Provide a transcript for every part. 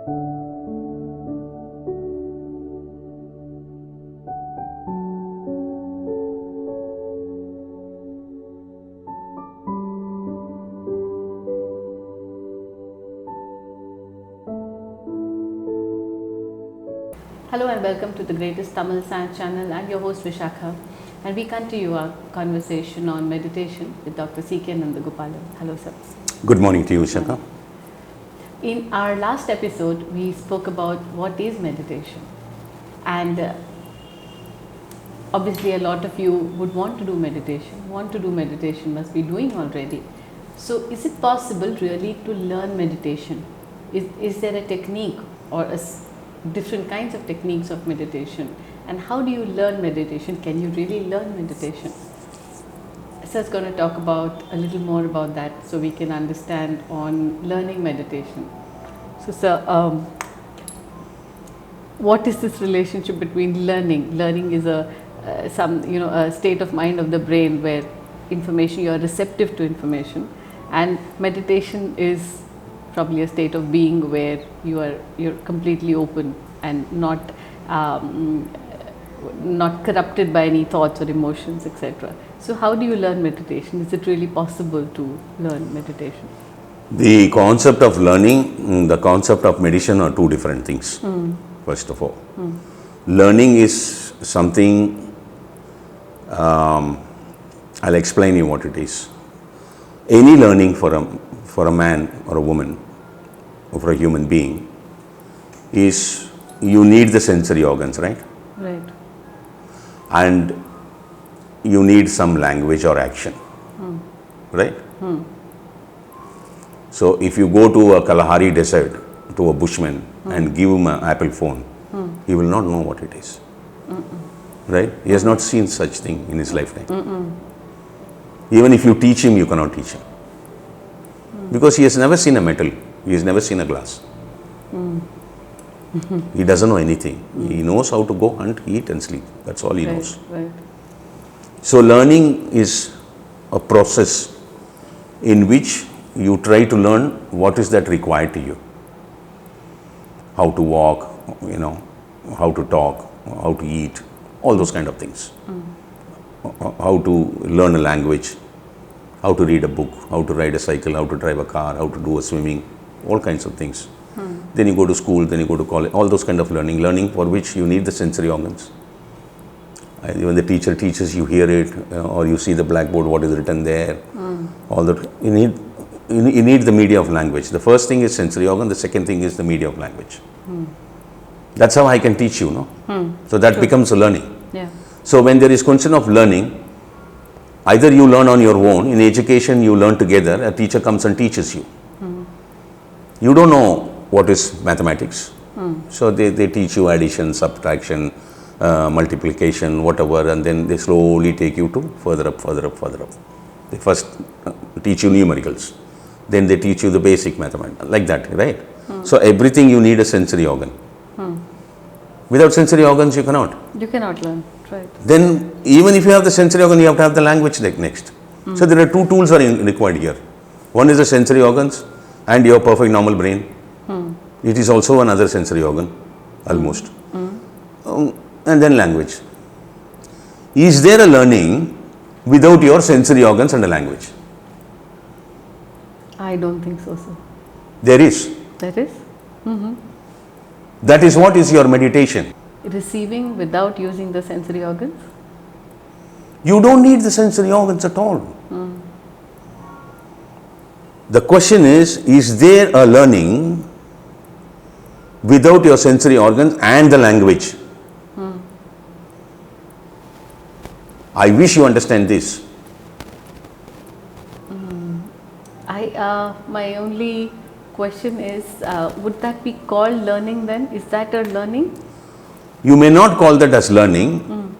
Hello and welcome to the greatest Tamil science channel. I'm your host Vishakha, and we continue our conversation on meditation with Dr.C.K.Nandagopalan. Hello sir. Good morning to you, Vishakha. In our last episode, we spoke about what is meditation, and obviously a lot of you would want to do meditation, must be doing already. So is it possible really to learn meditation? Is there a technique or different kinds of techniques of meditation, and how do you learn meditation? Can you really learn meditation? Sir is going to talk about a little more about that so we can understand on learning meditation. So sir, what is this relationship between learning? Learning is a state of mind of the brain where you are receptive to information, and meditation is probably a state of being where you're completely open and not corrupted by any thoughts or emotions, etc. So how do you learn meditation? Is it really possible to learn meditation? The concept of learning, the concept of meditation are two different things, first of all. Learning is something, I'll explain you what it is. Any learning for a man or a woman or for a human being is you need the sensory organs, right? Right. And you need some language or action, right? So if you go to a Kalahari desert to a bushman and give him an Apple phone, he will not know what it is, right? He has not seen such thing in his lifetime. Even if you teach him, you cannot teach him. Because he has never seen a metal, he has never seen a glass. He doesn't know anything. He knows how to go hunt, eat and sleep. That's all he knows. Right. So learning is a process in which you try to learn what is that required to you. How to walk, how to talk, how to eat, all those kind of things. How to learn a language, how to read a book, how to ride a cycle, how to drive a car, how to do a swimming, all kinds of things. Then you go to school, then you go to college, all those kind of learning for which you need the sensory organs. When the teacher teaches, you hear it, or you see the blackboard, what is written there. All that you need the media of language. The first thing is sensory organ, the second thing is the media of language. That's how I can teach you, no? So that becomes a learning. Yeah. So when there is question of learning, either you learn on your own. In education, you learn together. A teacher comes and teaches you. You don't know what is mathematics. So they teach you addition, subtraction, multiplication, whatever, and then they slowly take you to further up. They first teach you numericals. Then they teach you the basic mathematics, like that, right? So everything you need a sensory organ. Without sensory organs, you cannot. You cannot learn, right? Then even if you have the sensory organ, you have to have the language next. So there are two tools are required here. One is the sensory organs and your perfect normal brain. It is also another sensory organ, almost. And then language. Is there a learning without your sensory organs and a language? I don't think so, sir. There is. That is? That is what is your meditation. Receiving without using the sensory organs? You don't need the sensory organs at all. The question is there a learning without your sensory organs and the language? I wish you understand this. My only question is, would that be called learning then? Is that a learning? You may not call that as learning.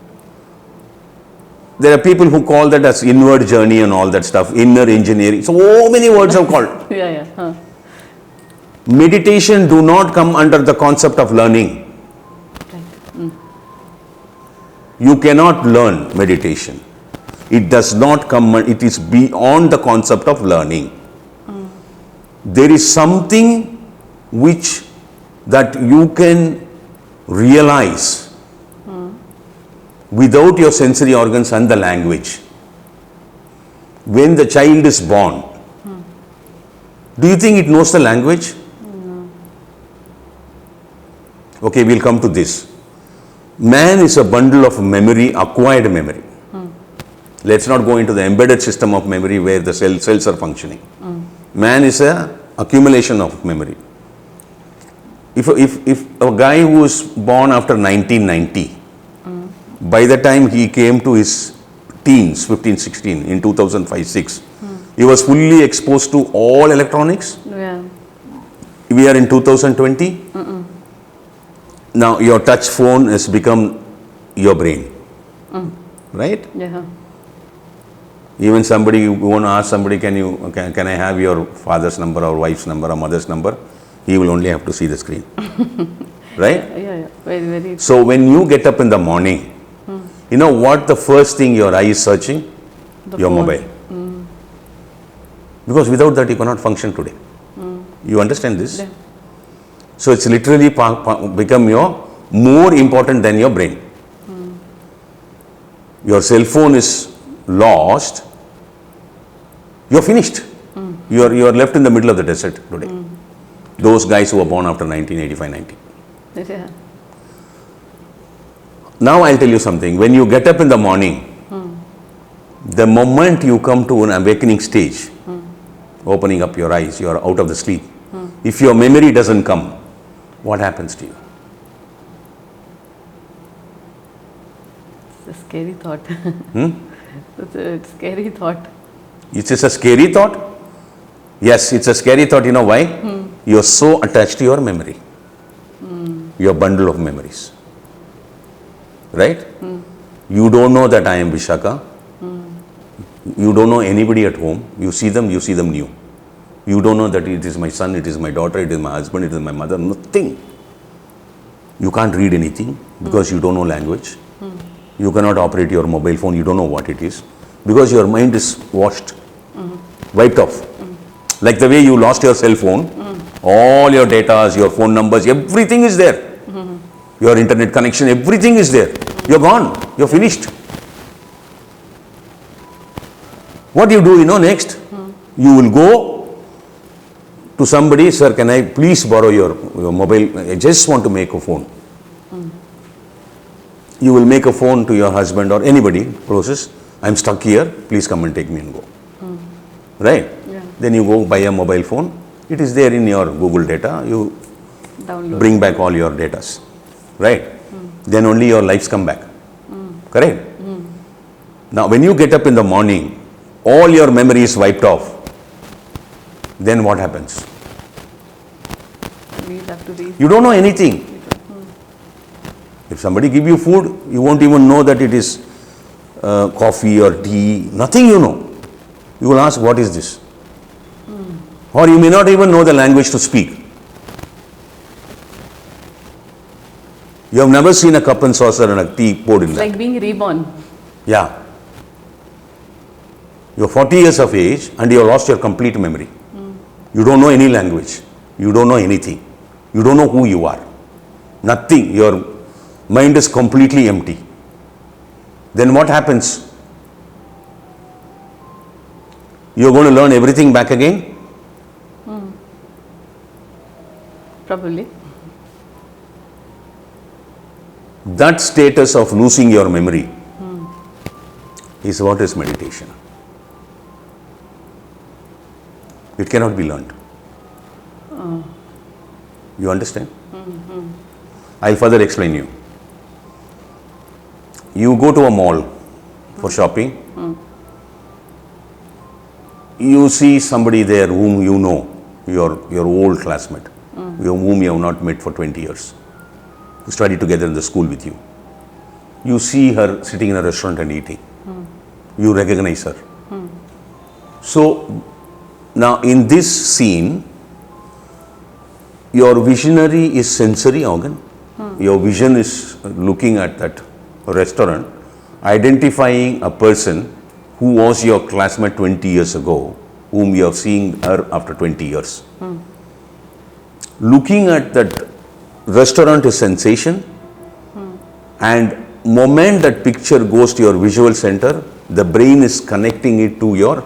There are people who call that as inward journey and all that stuff, inner engineering. So many words are called. Yeah. Meditation do not come under the concept of learning. Right. You cannot learn meditation. It does not come, it is beyond the concept of learning. There is something which that you can realize without your sensory organs and the language. When the child is born, do you think it knows the language? No. Okay, we'll come to this. Man is a bundle of memory, acquired memory. Let's not go into the embedded system of memory where the cells are functioning. Man is a accumulation of memory. If a guy who was born after 1990, by the time he came to his teens, 15, 16, in 2005-6, he was fully exposed to all electronics. Yeah. We are in 2020. Now your touch phone has become your brain, right? Yeah. Even somebody, you want to ask somebody, can I have your father's number or wife's number or mother's number? He will only have to see the screen, right? Yeah. Very, very. So when you get up in the morning, you know what the first thing your eye is searching? Your phone. mobile. Because without that you cannot function today. You understand this? Yeah. So it's literally become your more important than your brain. Your cell phone is lost, you're finished. You are left in the middle of the desert today. Those guys who were born after 1985-90. Yeah. Now I'll tell you something. When you get up in the morning, the moment you come to an awakening stage, opening up your eyes, you are out of the sleep. If your memory doesn't come, what happens to you? It's a scary thought. It's a scary thought. It's just a scary thought? Yes, it's a scary thought. You know why? You're so attached to your memory. Your bundle of memories. Right? You don't know that I am Vishaka. You don't know anybody at home. You see them new. You don't know that it is my son, it is my daughter, it is my husband, it is my mother, nothing. You can't read anything because you don't know language. You cannot operate your mobile phone, you don't know what it is. Because your mind is washed, wiped off. Like the way you lost your cell phone, all your data, your phone numbers, everything is there. Your internet connection, everything is there. You're gone, you're finished. What do you do, next? You will go to somebody, sir, can I please borrow your mobile? I just want to make a phone. You will make a phone to your husband or anybody closest. I'm stuck here, please come and take me and go. Right? Yeah. Then you go buy a mobile phone. It is there in your Google data. You Download. bring back all your datas. Right? Then only your lives come back. Correct? Now when you get up in the morning, all your memory is wiped off. Then what happens? We have to read. You don't know anything. If somebody give you food, you won't even know that it is coffee or tea. Nothing you know. You will ask, what is this? Or you may not even know the language to speak. You have never seen a cup and saucer and a tea poured in It's that. like being reborn. Yeah. You're 40 years of age and you have lost your complete memory. You don't know any language. You don't know anything. You don't know who you are. Nothing. Your mind is completely empty. Then what happens? You're going to learn everything back again? Probably. That status of losing your memory is what is meditation. It cannot be learned. You understand? I'll further explain you. You go to a mall for shopping. You see somebody there whom you know, your old classmate, whom you have not met for 20 years, who studied together in the school with you. You see her sitting in a restaurant and eating. You recognize her. So, now in this scene, your visionary is sensory organ. Your vision is looking at that restaurant, identifying a person who was your classmate 20 years ago, whom you have seen her after 20 years. Looking at that restaurant is sensation, and moment that picture goes to your visual center, the brain is connecting it to your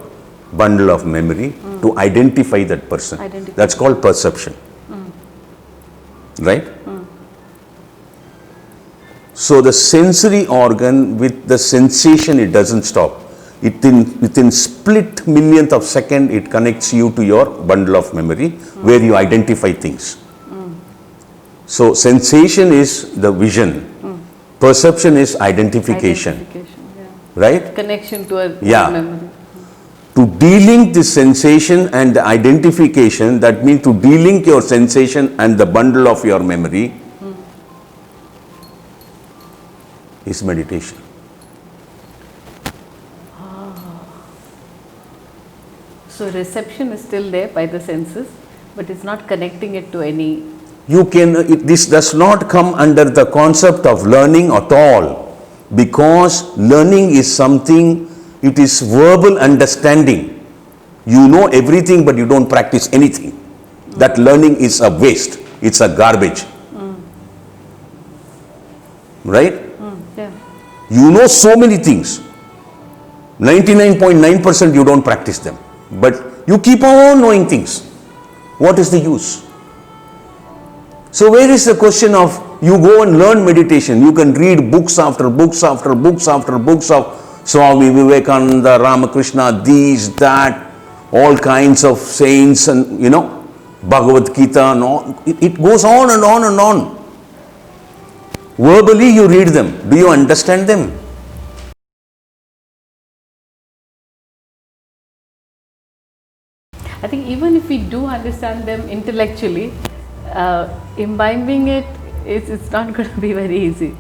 bundle of memory to identify that person. That's called perception. Right? So the sensory organ with the sensation, it doesn't stop. Within split millionth of second, it connects you to your bundle of memory where you identify things. So sensation is the vision. Perception is identification. Right? Connection to a memory. To delink the sensation and the identification, that means to delink your sensation and the bundle of your memory is meditation. So reception is still there by the senses, but it's not connecting it to any. This does not come under the concept of learning at all, because learning is something, it is verbal understanding. You know everything, but you don't practice anything. That learning is a waste. It's a garbage. Right? Yeah. You know so many things. 99.9% you don't practice them. But you keep on knowing things. What is the use? So where is the question of you go and learn meditation? You can read books after books after books after books of Swami Vivekananda, Ramakrishna, these, that, all kinds of saints, and Bhagavad Gita, and all. It goes on and on and on. Verbally you read them. Do you understand them? I think even if we do understand them intellectually, imbibing it's not going to be very easy.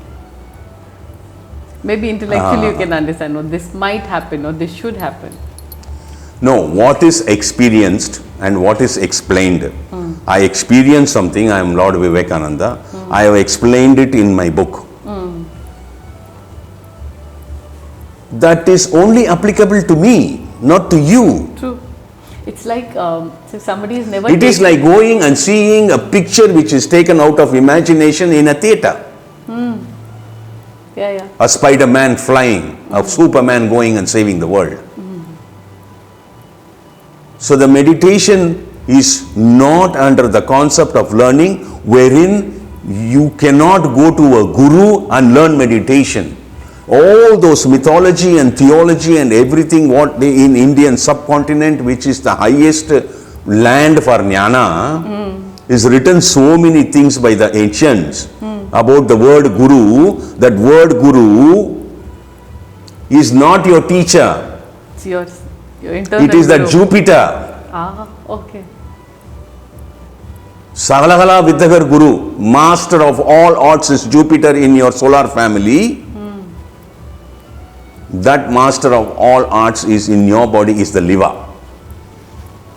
Maybe intellectually you can understand, this might happen or this should happen. No, what is experienced and what is explained. I experienced something, I am Lord Vivekananda. I have explained it in my book. That is only applicable to me, not to you. True. It's like so somebody is never. It is like going and seeing a picture which is taken out of imagination in a theatre. Yeah. A Spider-Man flying, a Superman going and saving the world. So the meditation is not under the concept of learning, wherein you cannot go to a guru and learn meditation. All those mythology and theology and everything what they in Indian subcontinent, which is the highest land for jnana, is written so many things by the ancients about the word guru. That word guru is not your teacher. It's your internal. It is the guru. Jupiter. Okay. Sagalagala Vidyagar Guru, master of all arts, is Jupiter in your solar family. That master of all arts is in your body, is the liver.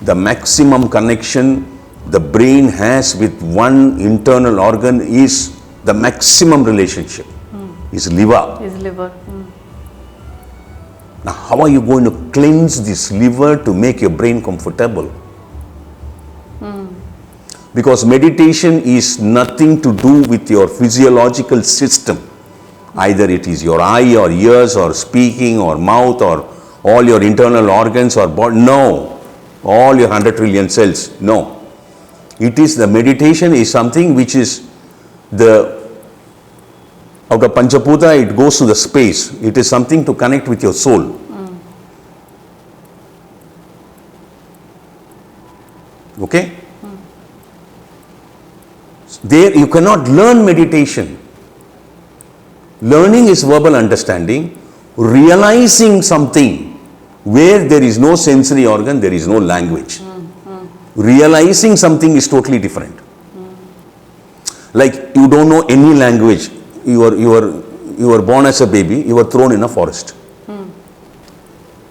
The maximum connection the brain has with one internal organ is the maximum relationship, is liver. His liver. Now how are you going to cleanse this liver to make your brain comfortable? Because meditation is nothing to do with your physiological system. Either it is your eye or ears or speaking or mouth or all your internal organs or body. No. All your 100 trillion cells. No. It is the meditation is something which is out of Panchaputa, it goes to the space. It is something to connect with your soul. Okay? There you cannot learn meditation. Learning is verbal understanding. Realizing something where there is no sensory organ, there is no language. Realizing something is totally different. Like you don't know any language. You were born as a baby, you were thrown in a forest.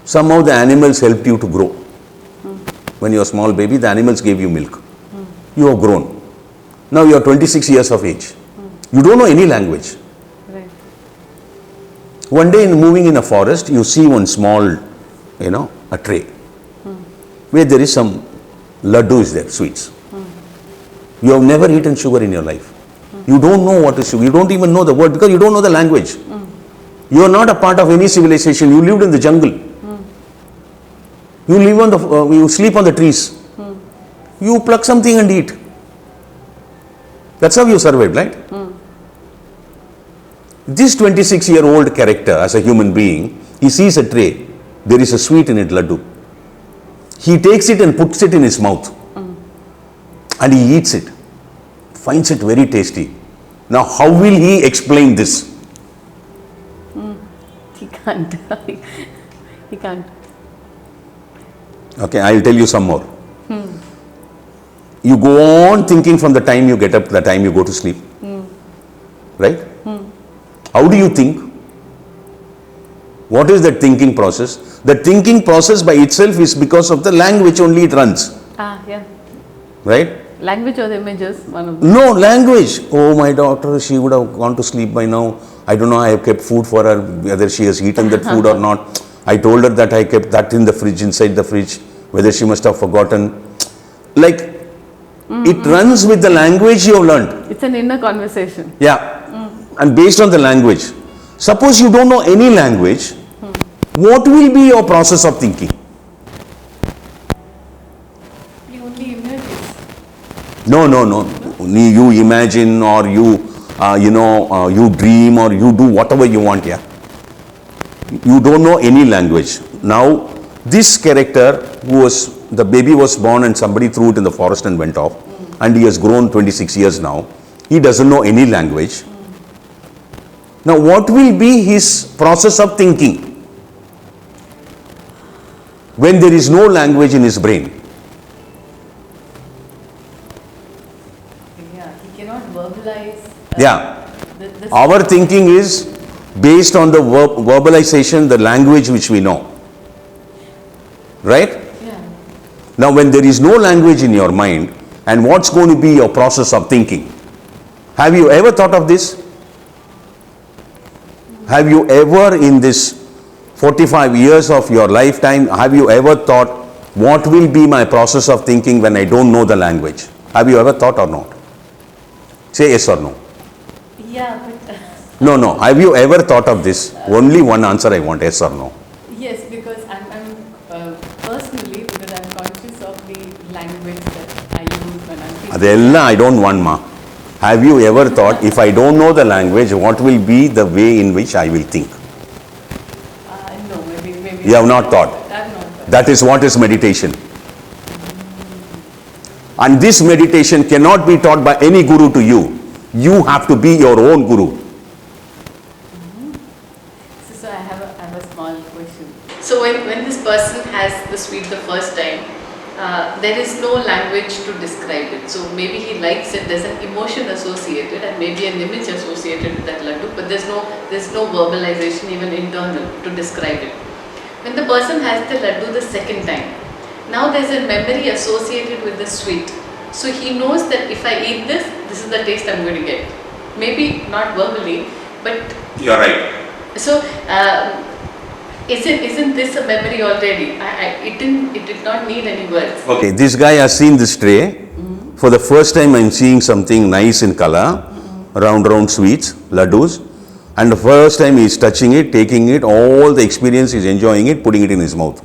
Somehow the animals helped you to grow. When you were a small baby, the animals gave you milk. You have grown. Now you are 26 years of age. You don't know any language. Right. One day moving in a forest, you see one small, a tray. Where there is some laddu is there, sweets. You have never eaten sugar in your life. You don't know what is, you don't even know the word because you don't know the language. You are not a part of any civilization. You lived in the jungle. You live on the, you sleep on the trees. You pluck something and eat. That's how you survived, right? This 26-year-old character as a human being, he sees a tray. There is a sweet in it, laddu. He takes it and puts it in his mouth. And he eats it. Finds it very tasty. Now, how will he explain this? He can't. He can't. Okay, I will tell you some more. You go on thinking from the time you get up to the time you go to sleep. Right? How do you think? What is that thinking process? The thinking process by itself is because of the language only it runs. Yeah. Right? Language or the images? One of them. No, language. Oh, my daughter, she would have gone to sleep by now. I don't know, I have kept food for her, whether she has eaten that food or not. I told her that I kept that in the fridge, inside the fridge, whether she must have forgotten. Like, it runs with the language you have learned. It's an inner conversation. Yeah. And based on the language. Suppose you don't know any language, what will be your process of thinking? You only images. No. You imagine or you, you dream or you do whatever you want, yeah. You don't know any language. Now, this character the baby was born and somebody threw it in the forest and went off. And he has grown 26 years now. He doesn't know any language. Now, what will be his process of thinking when there is no language in his brain? Yeah, he cannot verbalize. Our thinking is based on the verbalization, the language which we know. Right? Yeah. Now, when there is no language in your mind, and what's going to be your process of thinking? Have you ever thought of this? Have you ever in this 45 years of your lifetime, have you ever thought, what will be my process of thinking when I don't know the language? Have you ever thought or not? Say yes or no. Yeah, but... No. Have you ever thought of this? Only one answer I want, yes or no. Yes, because I'm personally, because I'm conscious of the language that I use when I'm thinking. Adella, I don't want ma. Have you ever thought, if I don't know the language, what will be the way in which I will think? No, maybe. You have not thought. I've not thought. That is what is meditation. And this meditation cannot be taught by any guru to you. You have to be your own guru. So I have a small question. So when this person has the sweet the first time, there is no language to describe it. So maybe he likes it, there's an emotion associated and maybe an image associated with that laddu, but there's no verbalization even internal to describe it. When the person has the laddu the second time, now there's a memory associated with the sweet. So he knows that if I eat this, this is the taste I'm going to get. Maybe not verbally, but... You are right. So, isn't this a memory already? It did not need any words. Okay, this guy has seen this tray. For the first time I'm seeing something nice in color, round sweets, laddus. And the first time he's touching it, taking it, all the experience, he's enjoying it, putting it in his mouth.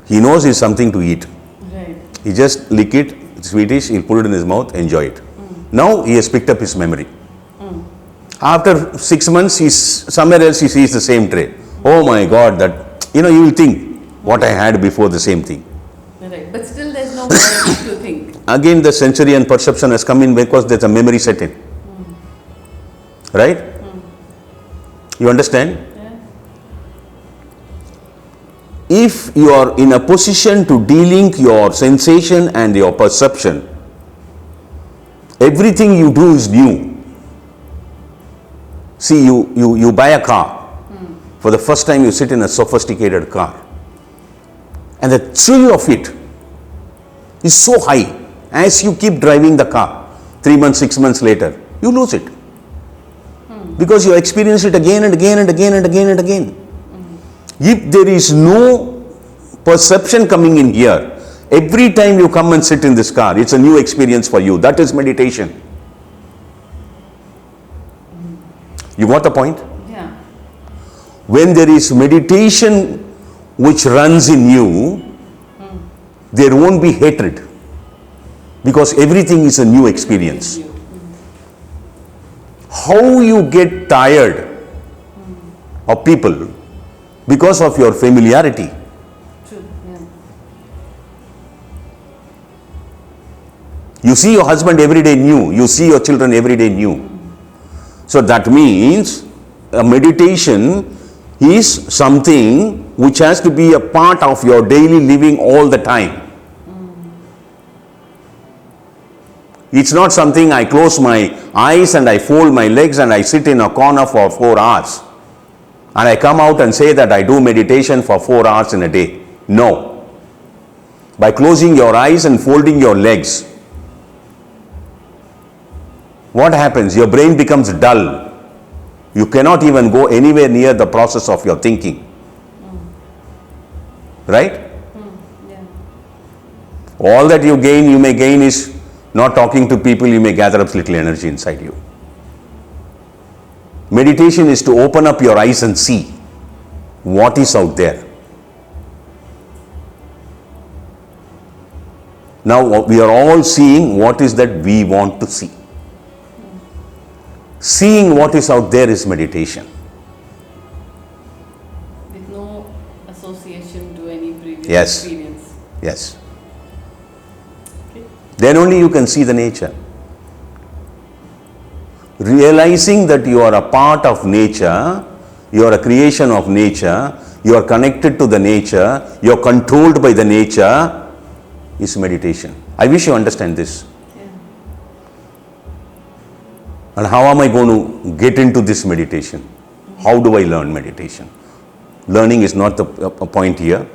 He knows it's something to eat. Right. He just lick it, it's sweetish, he'll put it in his mouth, enjoy it. Now he has picked up his memory. After 6 months, he's somewhere else, he sees the same tray. Oh my God, that, you will think what I had before the same thing. Right, but still there's no words to think. Again, the sensory and perception has come in because there's a memory set in. Right? You understand? Yeah. If you are in a position to delink your sensation and your perception, everything you do is new. See, you buy a car. For the first time you sit in a sophisticated car. And the thrill of it is so high. As you keep driving the car, 3 months, 6 months later, you lose it. Because you experience it again and again and again and again and again. If there is no perception coming in here, every time you come and sit in this car, it's a new experience for you. That is meditation. You got the point? Yeah. When there is meditation which runs in you, there won't be hatred, because everything is a new experience. How you get tired of people? Because of your familiarity. True. Yeah. You see your husband every day new, you see your children every day new. So that means a meditation is something which has to be a part of your daily living all the time. It's not something I close my eyes and I fold my legs and I sit in a corner for 4 hours and I come out and say that I do meditation for 4 hours in a day. No. By closing your eyes and folding your legs, what happens? Your brain becomes dull. You cannot even go anywhere near the process of your thinking. Right? Yeah. All that you gain, you may gain is not talking to people, you may gather up little energy inside you. Meditation is to open up your eyes and see what is out there. Now we are all seeing what is that we want to see. Seeing what is out there is meditation. With no association to any previous Yes. experience. Yes. Then only you can see the nature. Realizing that you are a part of nature, you are a creation of nature, you are connected to the nature, you are controlled by the nature, is meditation. I wish you understand this. Yeah. And how am I going to get into this meditation? How do I learn meditation? Learning is not the point here.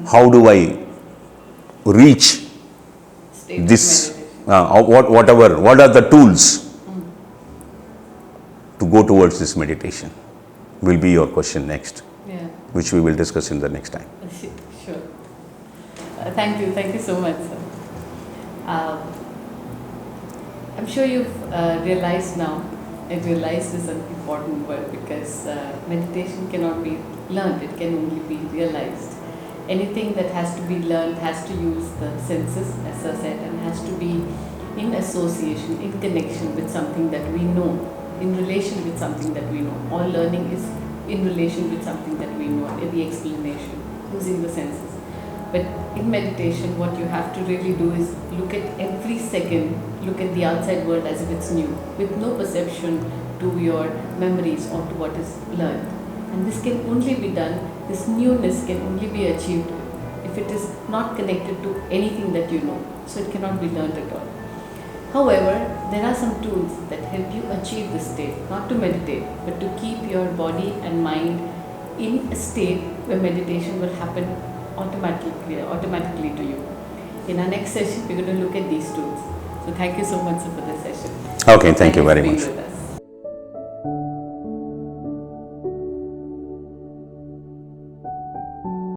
How do I reach State of this, meditation. what are the tools to go towards this meditation? Will be your question next, Yeah. which we will discuss in the next time. Sure. Thank you so much, sir. I'm sure you've realized now, and realized is an important word, because meditation cannot be learned, it can only be realized. Anything that has to be learned has to use the senses, as I said, and has to be in association, in connection with something that we know, in relation with something that we know. All learning is in relation with something that we know, in the explanation, using the senses. But in meditation, what you have to really do is look at every second, look at the outside world as if it's new, with no perception to your memories or to what is learned. And this can only be done, this newness can only be achieved if it is not connected to anything that you know. So it cannot be learned at all. However, there are some tools that help you achieve this state, not to meditate, but to keep your body and mind in a state where meditation will happen automatically to you. In our next session, we're going to look at these tools. So thank you so much for this session. Okay, thank you very for being much. with us.